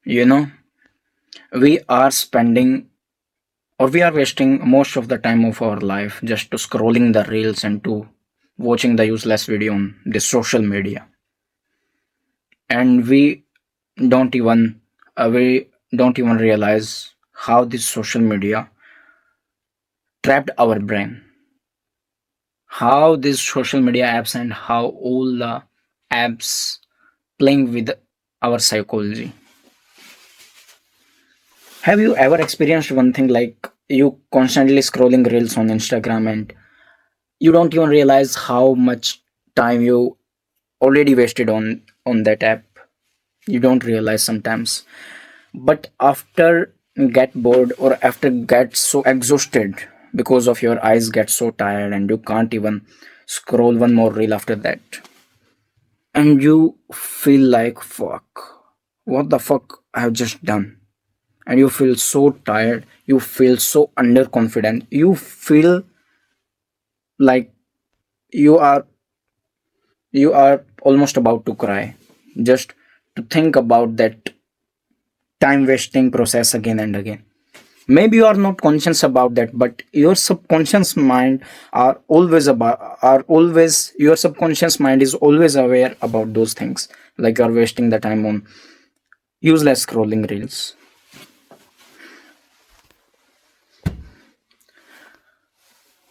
You know, we are spending or we are wasting most of the time of our life just to scrolling the reels and to watching the useless video on the social media. And we don't even realize how this social media trapped our brain, how these social media apps and how all the apps playing with our psychology. Have you ever experienced one thing like you constantly scrolling reels on Instagram and you don't even realize how much time you already wasted on that app? You don't realize sometimes, but after get bored or after get so exhausted because of your eyes get so tired and you can't even scroll one more reel after that, and you feel like fuck, what the fuck I have just done. And you feel so tired, you feel so underconfident, you feel like you are you are almost about to cry just to think about that time wasting process again and again. Maybe you are not conscious about that, but your subconscious mind are always your subconscious mind is always aware about those things, like you're wasting the time on useless scrolling reels.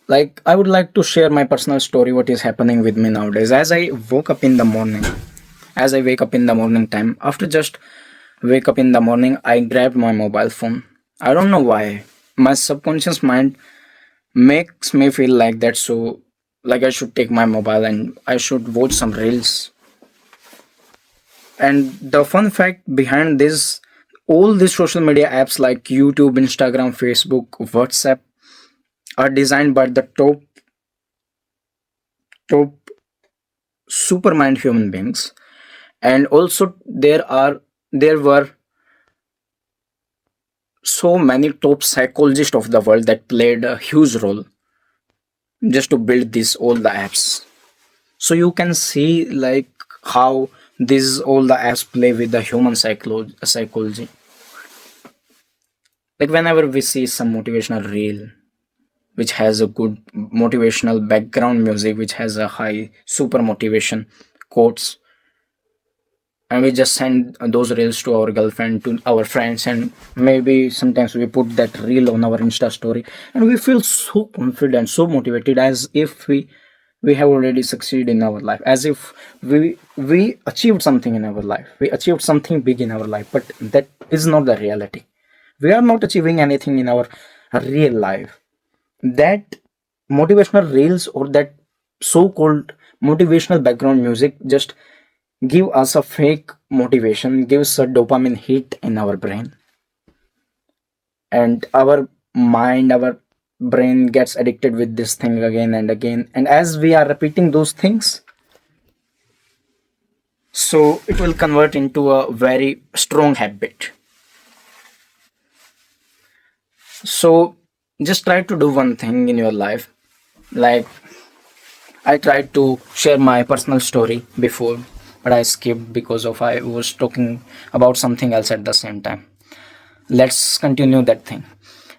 Like, I would like to share my personal story, what is happening with me nowadays. As I wake up in the morning time, after just wake up in the morning, I grabbed my mobile phone. I don't know why. My subconscious mind makes me feel like that, so like I should take my mobile and I should watch some reels. And the fun fact behind this, all these social media apps like YouTube, Instagram, Facebook, WhatsApp are designed by the top supermind human beings. And also there were so many top psychologists of the world that played a huge role just to build this all the apps. So you can see like how these all the apps play with the human psychology. Like whenever we see some motivational reel which has a good motivational background music, which has a high super motivation quotes, and we just send those reels to our girlfriend, to our friends, and maybe sometimes we put that reel on our Insta story, and we feel so confident, so motivated, as if we have already succeeded in our life, as if we achieved something in our life, we achieved something big in our life. But that is not the reality. We are not achieving anything in our real life. That motivational reels or that so-called motivational background music just give us a fake motivation, gives a dopamine hit in our brain, and our mind, our brain gets addicted with this thing again and again, and as we are repeating those things, so it will convert into a very strong habit. So just try to do one thing in your life. Like, I tried to share my personal story before, but I skipped because of I was talking about something else at the same time. Let's continue that thing.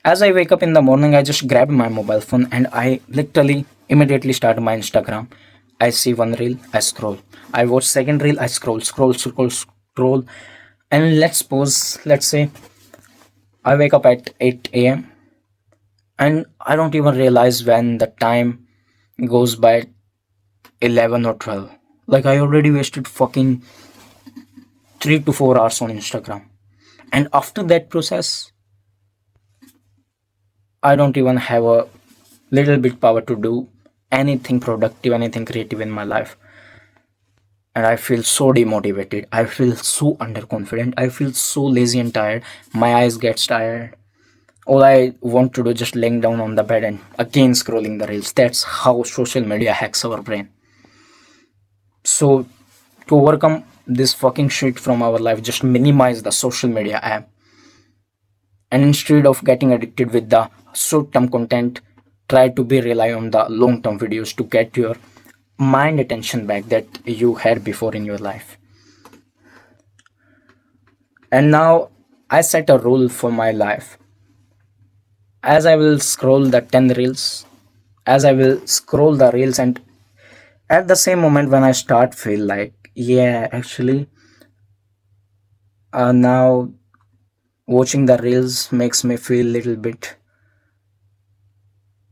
As I wake up in the morning, I just grab my mobile phone and I literally immediately start my Instagram. I see one reel, I scroll. I watch second reel, I scroll. And let's suppose, let's say I wake up at 8 a.m. and I don't even realize when the time goes by 11 or 12. Like, I already wasted fucking 3 to 4 hours on Instagram. And after that process, I don't even have a little bit power to do anything productive, anything creative in my life. And I feel so demotivated. I feel so underconfident. I feel so lazy and tired. My eyes gets tired. All I want to do is just laying down on the bed and again scrolling the reels. That's how social media hacks our brain. So to overcome this fucking shit from our life, just minimize the social media app, and instead of getting addicted with the short term content, try to be rely on the long term videos to get your mind attention back that you had before in your life. And now I set a rule for my life. As I will scroll the 10 reels, as I will scroll the reels, and at the same moment when I start feel like, yeah, actually, now watching the reels makes me feel a little bit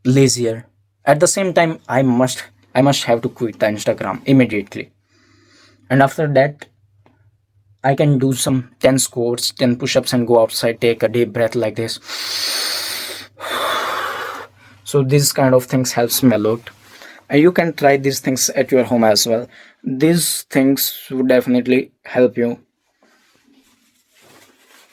lazier. At the same time, I must have to quit the Instagram immediately. And after that, I can do some 10 squats, 10 push-ups and go outside, take a deep breath like this. So these kind of things helps me a lot. And you can try these things at your home as well. These things would definitely help you,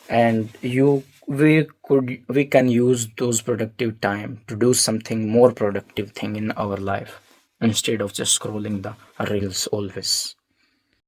and we can use those productive time to do something more productive thing in our life instead of just scrolling the reels always.